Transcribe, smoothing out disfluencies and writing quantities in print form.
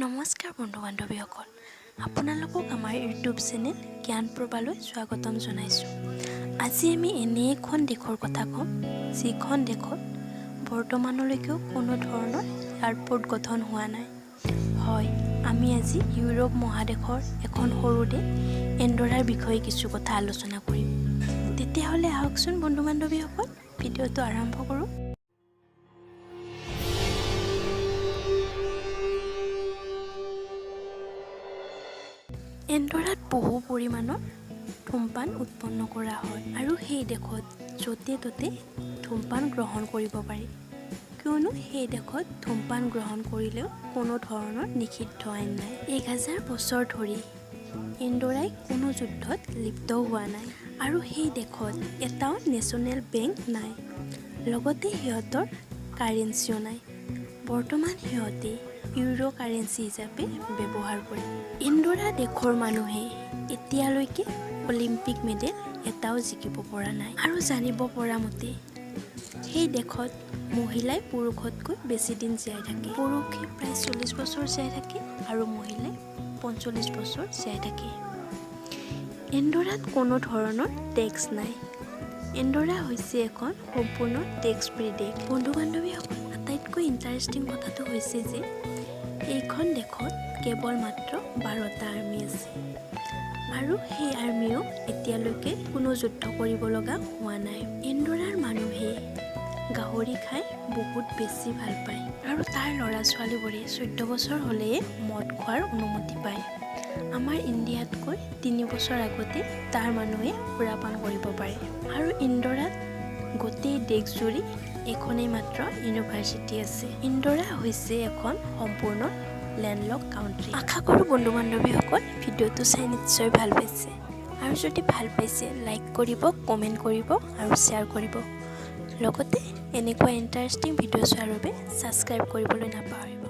নমস্কাৰ বন্ধু বান্ধৱীসকল, আপোনালোকক আমাৰ ইউটিউব চেনেল জ্ঞান প্ৰভালৈ স্বাগতম জনাইছোঁ। আজি আমি এনে এখন দেশৰ কথা ক'ম, যিখন দেশত বৰ্তমানলৈকেও কোনো ধৰণৰ এয়াৰপৰ্ট গঠন হোৱা নাই। হয়, আমি আজি ইউৰোপ মহাদেশৰ এখন সৰু দেশ এণ্ডোৰাৰ বিষয়ে কিছু কথা আলোচনা কৰিম। তেতিয়াহ'লে আহকচোন বন্ধু বান্ধৱীসকল, ভিডিঅ'টো আৰম্ভ কৰোঁ। এণ্ডোৰাত বহু পৰিমাণৰ ধূমপান উৎপন্ন কৰা হয় আৰু সেই দেশত য'তে ত'তে ধূমপান গ্ৰহণ কৰিব পাৰি, কিয়নো সেই দেশত ধূমপান গ্ৰহণ কৰিলেও কোনো ধৰণৰ নিষিদ্ধ আইন নাই। 1000 বছৰ ধৰি এণ্ডোৰাই কোনো যুদ্ধত লিপ্ত হোৱা নাই আৰু সেই দেশত এটাও নেশ্যনেল বেংক নাই, লগতে সিহঁতৰ কাৰেঞ্চিও নাই। বৰ্তমান সিহঁতে ইউৰো কাৰেঞ্চি হিচাপে ব্যৱহাৰ কৰে। এণ্ডোৰা দেশৰ মানুহে এতিয়ালৈকে অলিম্পিক মেডেল এটাও জিকিব পৰা নাই আৰু জানিব পৰা মতে সেই দেশত মহিলাই পুৰুষতকৈ বেছি দিন জীয়াই থাকে। পুৰুষে প্ৰায় 40 বছৰ জীয়াই থাকে আৰু মহিলাই 45 বছৰ জীয়াই থাকে। এণ্ডোৰাত কোনো ধৰণৰ টেক্স নাই। এণ্ডোৰা হৈছে এখন সম্পূৰ্ণ টেক্স ফ্ৰী দেশ। বন্ধু বান্ধৱীসকল, আটাইতকৈ ইণ্টাৰেষ্টিং কথাটো হৈছে যে এইখন দেশত কেৱল মাত্ৰ 12টা আৰ্মি আছে আৰু সেই আৰ্মিও এতিয়ালৈকে কোনো যুদ্ধ কৰিব লগা হোৱা নাই। এণ্ডোৰাৰ মানুহে গাহৰি খাই বহুত বেছি ভাল পায় আৰু তাৰ ল'ৰা ছোৱালীবোৰে 14 বছৰ হ'লেই মদ খোৱাৰ অনুমতি পায়। আমাৰ ইণ্ডিয়াতকৈ 3 বছৰ আগতে তাৰ মানুহে সুৰাপান কৰিব পাৰে। আৰু এণ্ডোৰাত গোটেই দেশজুৰি এখনেই মাত্ৰ ইউনিভাৰ্চিটি আছে। এণ্ডোৰা হৈছে এখন সম্পূৰ্ণ লেণ্ডলক কাউণ্ট্ৰি। আশা কৰোঁ বন্ধু বান্ধৱীসকল ভিডিঅ'টো চাই নিশ্চয় ভাল পাইছে, আৰু যদি ভাল পাইছে লাইক কৰিব, কমেণ্ট কৰিব আৰু শ্বেয়াৰ কৰিব। লগতে এনেকুৱা ইণ্টাৰেষ্টিং ভিডিঅ' চোৱাৰ বাবে ছাবস্ক্ৰাইব কৰিবলৈ নাপাহৰিব।